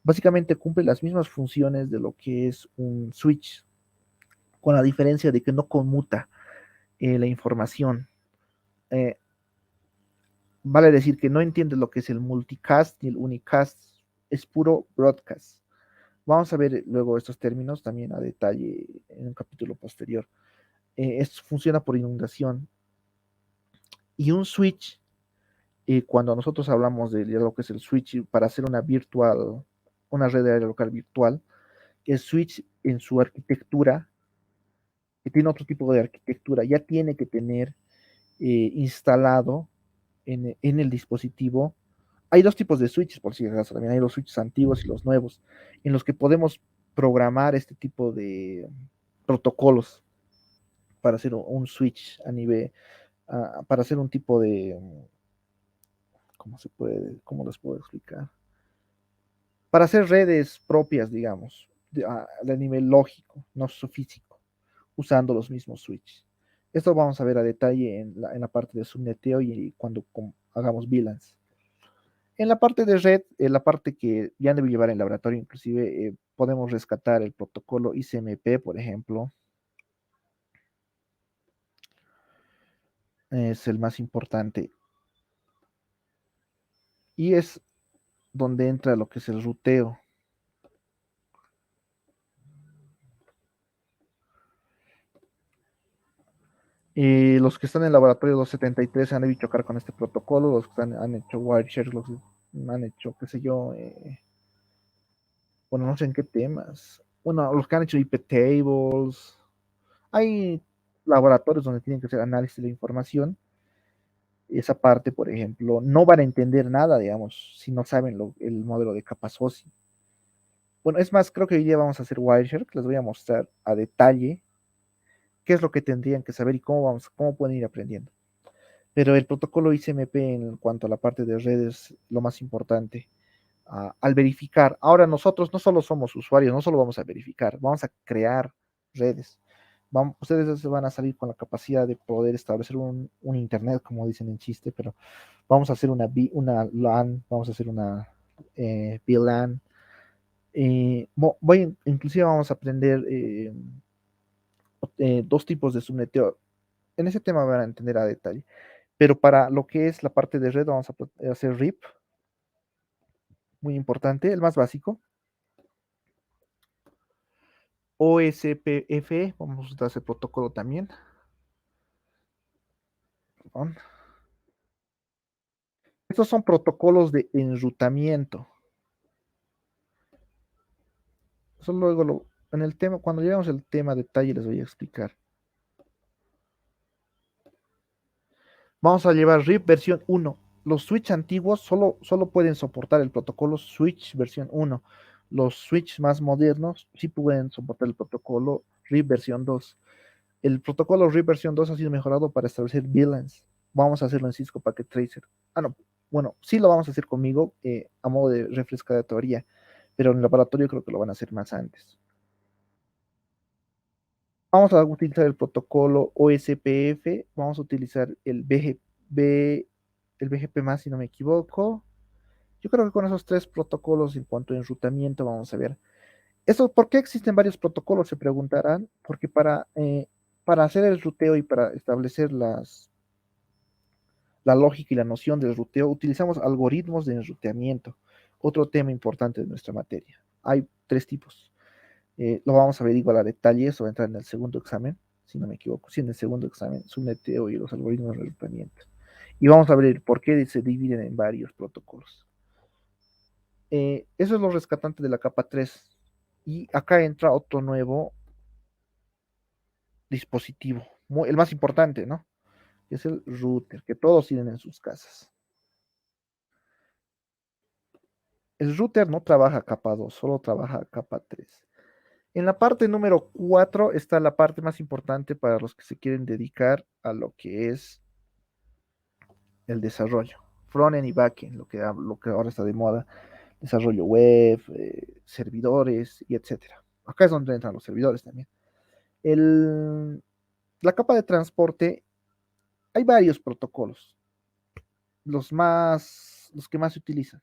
Básicamente cumple las mismas funciones de lo que es un switch, con la diferencia de que no conmuta la información. Eh, vale decir que no entiende lo que es el multicast ni el unicast, es puro broadcast. Vamos a ver luego estos términos también a detalle en un capítulo posterior. Esto funciona por inundación. Y un switch, cuando nosotros hablamos de lo que es el switch para hacer una virtual, una red de área local virtual, el switch en su arquitectura, que tiene otro tipo de arquitectura, ya tiene que tener instalado en el dispositivo. Hay dos tipos de switches, por si acaso, también hay los switches antiguos y los nuevos, en los que podemos programar este tipo de protocolos para hacer un switch a nivel, para hacer un tipo de, ¿cómo se puede, cómo les puedo explicar? Para hacer redes propias, digamos, de nivel lógico, no físico, usando los mismos switches. Esto vamos a ver a detalle en la parte de subneteo y cuando hagamos VLANs. En la parte de red, la parte que ya debe llevar en laboratorio, inclusive podemos rescatar el protocolo ICMP, por ejemplo, es el más importante. Y es donde entra lo que es el ruteo. Los que están en el laboratorio 273 han debido chocar con este protocolo, los que han hecho Wireshark, los que han hecho, qué sé yo, bueno, no sé en qué temas. Bueno, los que han hecho IP tables. Hay laboratorios donde tienen que hacer análisis de la información. Esa parte, por ejemplo, no van a entender nada, digamos, si no saben el modelo de capa SOSI. Bueno, es más, creo que hoy día vamos a hacer Wireshark, les voy a mostrar a detalle qué es lo que tendrían que saber y cómo pueden ir aprendiendo. Pero el protocolo ICMP en cuanto a la parte de redes, lo más importante. Al verificar, ahora nosotros no solo somos usuarios, no solo vamos a verificar, vamos a crear redes. Ustedes se van a salir con la capacidad de poder establecer un internet, como dicen en chiste, pero vamos a hacer una LAN, vamos a hacer una VLAN. Inclusive vamos a aprender dos tipos de subneteo. En ese tema van a entender a detalle. Pero para lo que es la parte de red, vamos a hacer RIP, muy importante, el más básico. OSPF, vamos a usar ese protocolo también. Perdón. Estos son protocolos de enrutamiento. Eso luego en el tema, cuando lleguemos al tema detalle les voy a explicar. Vamos a llevar RIP versión 1. Los switch antiguos solo pueden soportar el protocolo switch versión 1. Los switch más modernos sí pueden soportar el protocolo RIP versión 2. El protocolo RIP versión 2 ha sido mejorado para establecer VLANs. Vamos a hacerlo en Cisco Packet Tracer. No, bueno, sí lo vamos a hacer conmigo a modo de refresca de teoría, pero en el laboratorio creo que lo van a hacer más antes. Vamos a utilizar el protocolo OSPF, vamos a utilizar el el BGP más si no me equivoco. Yo creo que con esos tres protocolos en cuanto a enrutamiento vamos a ver. ¿Por qué existen varios protocolos? Se preguntarán, porque para hacer el ruteo y para establecer la lógica y la noción del ruteo, utilizamos algoritmos de enruteamiento, otro tema importante de nuestra materia. Hay tres tipos. Lo vamos a ver igual a detalle, eso va a entrar en el segundo examen, si no me equivoco, sí, en el segundo examen, subneteo y los algoritmos de enrutamiento. Y vamos a ver por qué se dividen en varios protocolos. Eso es lo rescatante de la capa 3. Y acá entra otro nuevo dispositivo, el más importante, ¿no? Que es el router, que todos tienen en sus casas. El router no trabaja capa 2, solo trabaja capa 3. En la parte número 4 está la parte más importante para los que se quieren dedicar a lo que es el desarrollo, frontend y backend, lo que ahora está de moda, desarrollo web, servidores y etcétera. Acá es donde entran los servidores también. La capa de transporte, hay varios protocolos. Los más los que más se utilizan.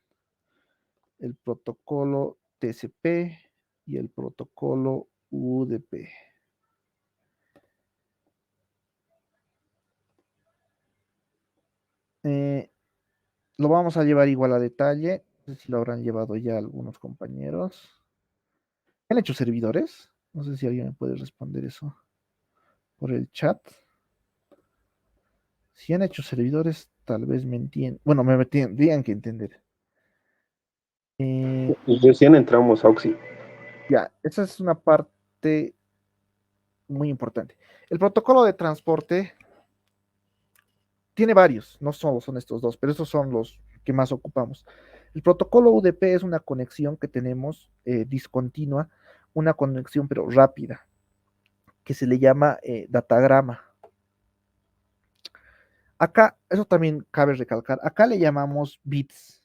El protocolo TCP y el protocolo UDP. Lo vamos a llevar igual a detalle. No sé si lo habrán llevado ya algunos compañeros. ¿Han hecho servidores? No sé si alguien me puede responder eso por el chat. Si han hecho servidores, tal vez me entiendan. Bueno, me tendrían que entender. Recién entramos a Oxy. Ya, esa es una parte muy importante. El protocolo de transporte tiene varios, no solo son estos dos, pero estos son los que más ocupamos. El protocolo UDP es una conexión que tenemos discontinua, una conexión pero rápida, que se le llama datagrama. Acá, eso también cabe recalcar, acá le llamamos bits,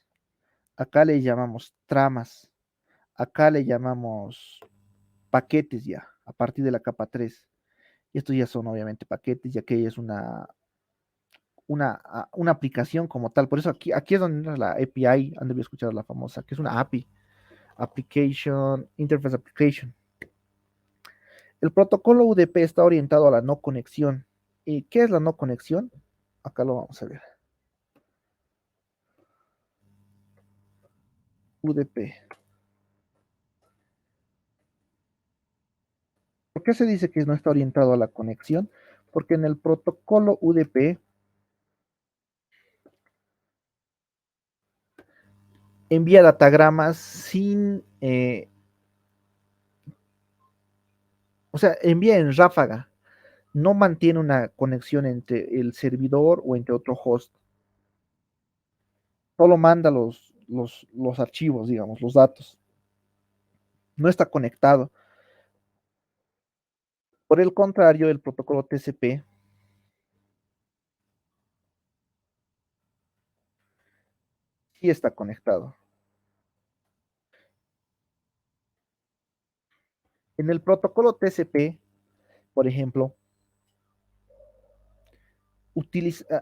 acá le llamamos tramas, acá le llamamos paquetes ya, a partir de la capa 3. Y estos ya son obviamente paquetes, ya que es una aplicación como tal. Por eso aquí es donde entra la API, han debido escuchar la famosa, que es una API, Application, Interface Application. El protocolo UDP está orientado a la no conexión. ¿Y qué es la no conexión? Acá lo vamos a ver. UDP. ¿Por qué se dice que no está orientado a la conexión? Porque en el protocolo UDP envía datagramas sin, o sea, envía en ráfaga, no mantiene una conexión entre el servidor o entre otro host, solo manda los archivos, digamos, los datos, no está conectado. Por el contrario, el protocolo TCP sí está conectado. En el protocolo TCP, por ejemplo,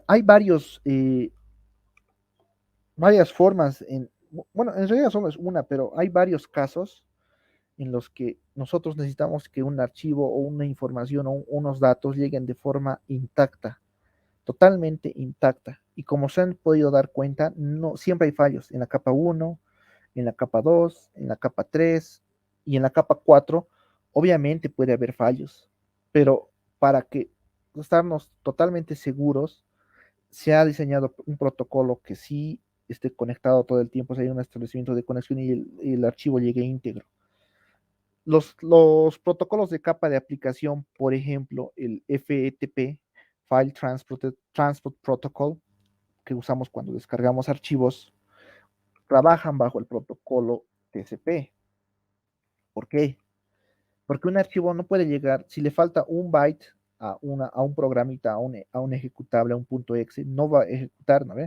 hay varias formas, bueno, en realidad solo es una, pero hay varios casos en los que nosotros necesitamos que un archivo o una información o unos datos lleguen de forma intacta, totalmente intacta. Y como se han podido dar cuenta, no siempre hay fallos en la capa 1, en la capa 2, en la capa 3 y en la capa 4. Obviamente puede haber fallos, pero para que estarnos totalmente seguros, se ha diseñado un protocolo que sí esté conectado todo el tiempo, si hay un establecimiento de conexión y el archivo llegue íntegro. Los protocolos de capa de aplicación, por ejemplo, el FTP, File Transport Protocol, que usamos cuando descargamos archivos, trabajan bajo el protocolo TCP. ¿Por qué? Porque un archivo no puede llegar, si le falta un byte a un programita, a un ejecutable, a un punto .exe, no va a ejecutar, ¿no ve?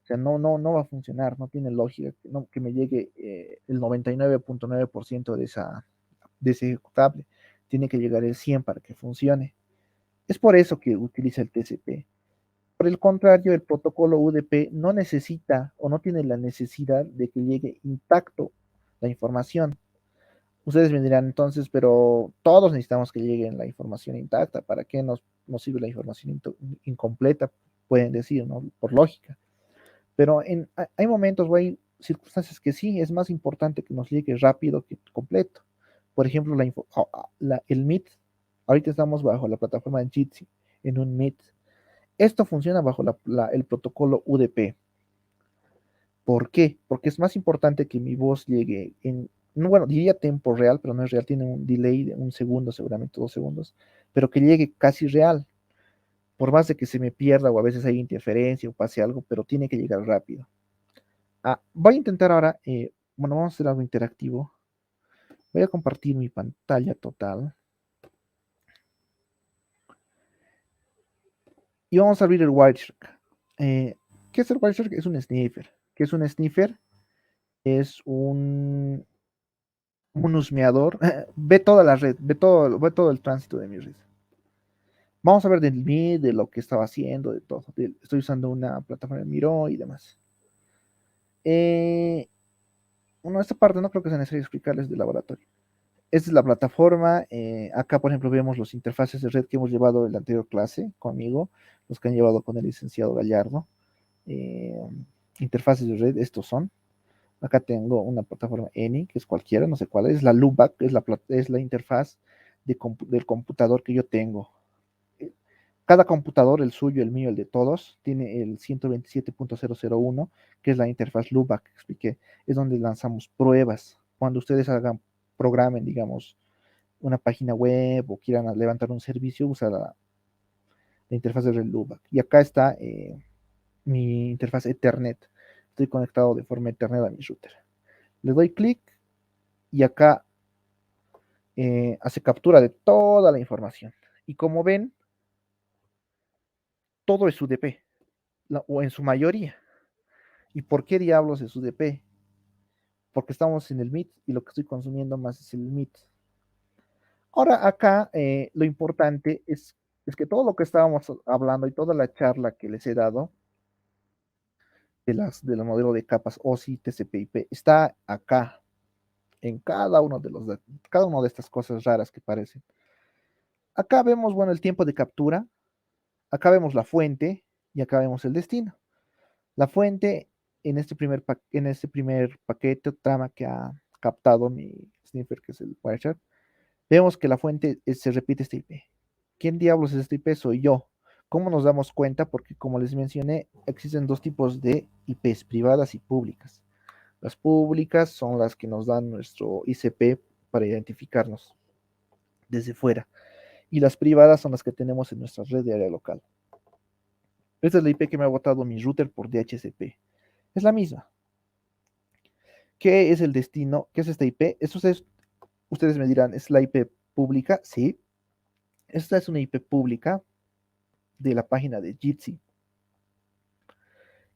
O sea, no va a funcionar, no tiene lógica que me llegue el 99.9% de ese ejecutable. Tiene que llegar el 100 para que funcione. Es por eso que utiliza el TCP. Por el contrario, el protocolo UDP no necesita o no tiene la necesidad de que llegue intacto la información. Ustedes me dirán entonces, pero todos necesitamos que llegue la información intacta. ¿Para qué nos sirve la información incompleta? Pueden decir, ¿no? Por lógica. Pero hay momentos o hay circunstancias que sí es más importante que nos llegue rápido que completo. Por ejemplo, el Meet. Ahorita estamos bajo la plataforma de Jitsi, en un Meet. Esto funciona bajo el protocolo UDP. ¿Por qué? Porque es más importante que mi voz llegue no, bueno, diría tiempo real, pero no es real, tiene un delay de un segundo, seguramente 2 segundos, pero que llegue casi real, por más de que se me pierda o a veces hay interferencia o pase algo, pero tiene que llegar rápido. Voy a intentar ahora, bueno, vamos a hacer algo interactivo. Voy a compartir mi pantalla total. Y vamos a abrir el Wireshark. ¿Qué es el Wireshark? Es un sniffer. ¿Qué es un sniffer? Es un husmeador. Ve toda la red, ve todo el tránsito de mi red. Vamos a ver del MID, de lo que estaba haciendo, de todo. Estoy usando una plataforma de Miro y demás. Bueno, esta parte no creo que sea necesario explicarles de laboratorio. Esta es la plataforma. Acá, por ejemplo, vemos los interfaces de red que hemos llevado en la anterior clase conmigo, los que han llevado con el licenciado Gallardo. Eh, Interfaces de red, estos son. Acá tengo una plataforma ENI, que es cualquiera, no sé cuál es. La LUBAC es la interfaz del computador que yo tengo. Cada computador, el suyo, el mío, el de todos, tiene el 127.001, que es la interfaz LUBAC que expliqué. Es donde lanzamos pruebas. Cuando ustedes programen, digamos, una página web o quieran levantar un servicio, usa la interfaz de red LUBAC. Y acá está mi interfaz Ethernet. Estoy conectado de forma Ethernet a mi router. Le doy clic y acá hace captura de toda la información. Y como ven, todo es UDP, o en su mayoría. ¿Y por qué diablos es UDP? Porque estamos en el Meet y lo que estoy consumiendo más es el Meet. Ahora acá lo importante es que todo lo que estábamos hablando y toda la charla que les he dado del modelo de capas OSI, TCP/IP está acá en cada una de estas cosas raras que parecen. Acá vemos, bueno, el tiempo de captura, acá vemos la fuente y acá vemos el destino. La fuente en este primer paquete o trama que ha captado mi sniffer, que es el Wireshark, vemos que la fuente se repite este IP. ¿Quién diablos es este IP? Soy yo. ¿Cómo nos damos cuenta? Porque como les mencioné, existen dos tipos de IPs, privadas y públicas. Las públicas son las que nos dan nuestro ICP para identificarnos desde fuera. Y las privadas son las que tenemos en nuestra red de área local. Esta es la IP que me ha botado mi router por DHCP. Es la misma. ¿Qué es el destino? ¿Qué es esta IP? Ustedes me dirán, ¿es la IP pública? Sí. Esta es una IP pública de la página de Jitsi.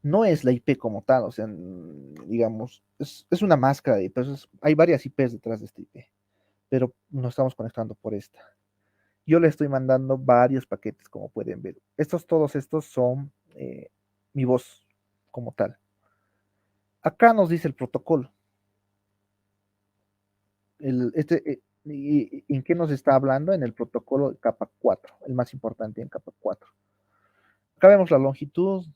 No es la IP como tal, o sea, digamos, es una máscara de IP. Hay varias IPs detrás de esta IP, pero nos estamos conectando por esta. Yo le estoy mandando varios paquetes, como pueden ver. Todos estos son mi voz como tal. Acá nos dice el protocolo. ¿En qué nos está hablando? En el protocolo de capa 4, el más importante en capa 4. Acá vemos la longitud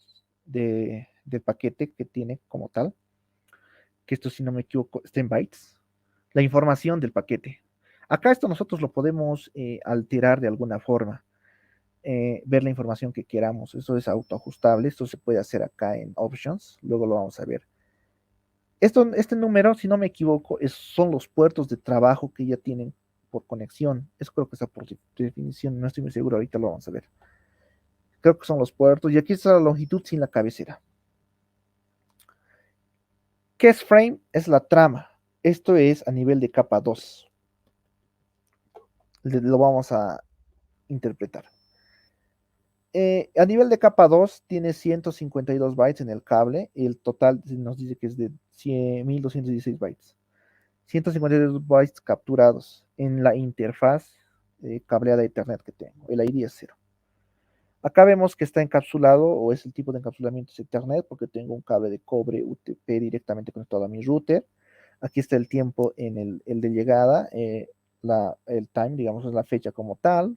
del paquete que tiene como tal, que esto, si no me equivoco, está en bytes. La información del paquete. Acá esto nosotros lo podemos alterar de alguna forma, ver la información que queramos. Eso es autoajustable. Esto se puede hacer acá en Options. Luego lo vamos a ver. Este número, si no me equivoco, son los puertos de trabajo que ya tienen por conexión. Eso creo que está por definición, no estoy muy seguro, ahorita lo vamos a ver. Creo que son los puertos. Y aquí está la longitud sin la cabecera. ¿Qué es frame? Es la trama. Esto es a nivel de capa 2. Lo vamos a interpretar. A nivel de capa 2 tiene 152 bytes en el cable. Y el total nos dice que es de 1216 bytes. 152 bytes capturados en la interfaz cableada de Ethernet que tengo. El ID es 0. Acá vemos que está encapsulado, o es el tipo de encapsulamiento es Ethernet, porque tengo un cable de cobre UTP directamente conectado a mi router. Aquí está el tiempo en el de llegada, el time, digamos, es la fecha como tal.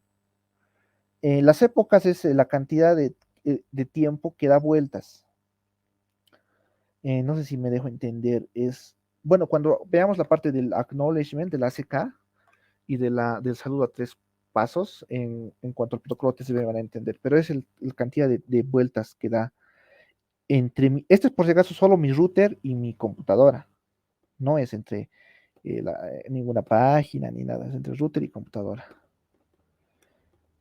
Las épocas es la cantidad de tiempo que da vueltas. No sé si me dejo entender. Bueno, cuando veamos la parte del acknowledgement, del ACK y del saludo a 3 pasos, en cuanto al protocolo TCP van a entender, pero es la cantidad de vueltas que da este es por si acaso solo mi router y mi computadora, no es entre ninguna página ni nada, es entre router y computadora.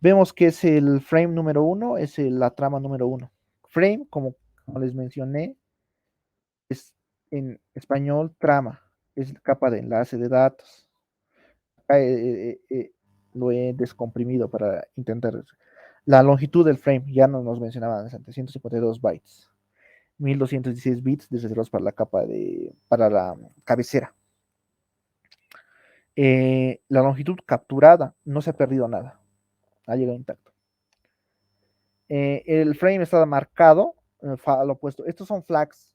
Vemos que es el frame número 1, es la trama número 1. Frame, como les mencioné, es en español trama, es la capa de enlace de datos. Lo he descomprimido para intentar. La longitud del frame, ya nos mencionaban antes, 152 bytes. 1216 bits de reservados para la capa para la cabecera. La longitud capturada no se ha perdido nada, ha llegado intacto. El frame está marcado, lo opuesto. Estos son flags,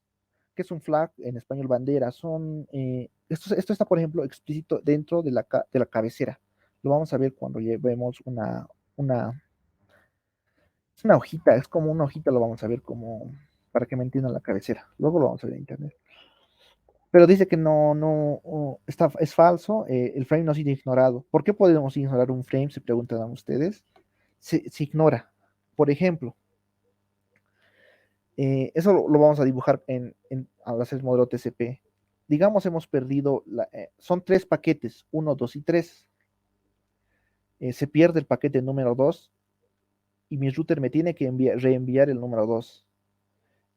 ¿Qué es un flag? En español bandera. Esto está, por ejemplo, explícito dentro de la cabecera. Lo vamos a ver cuando llevemos una, es una hojita, es como una hojita, lo vamos a ver como para que me entiendan la cabecera. Luego lo vamos a ver en internet. Pero dice que es falso, el frame no ha sido ignorado. ¿Por qué podemos ignorar un frame? Se preguntan ustedes. Se ignora. Por ejemplo, eso lo vamos a dibujar al hacer el modelo TCP. Digamos, hemos perdido, son 3 paquetes, 1, 2 y 3. Se pierde el paquete número 2 y mi router me tiene que reenviar el número 2.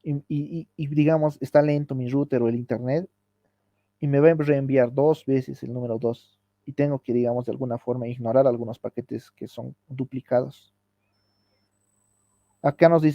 Y digamos, está lento mi router o el internet y me va a reenviar 2 veces el número 2 y tengo que, digamos, de alguna forma ignorar algunos paquetes que son duplicados. Acá nos dice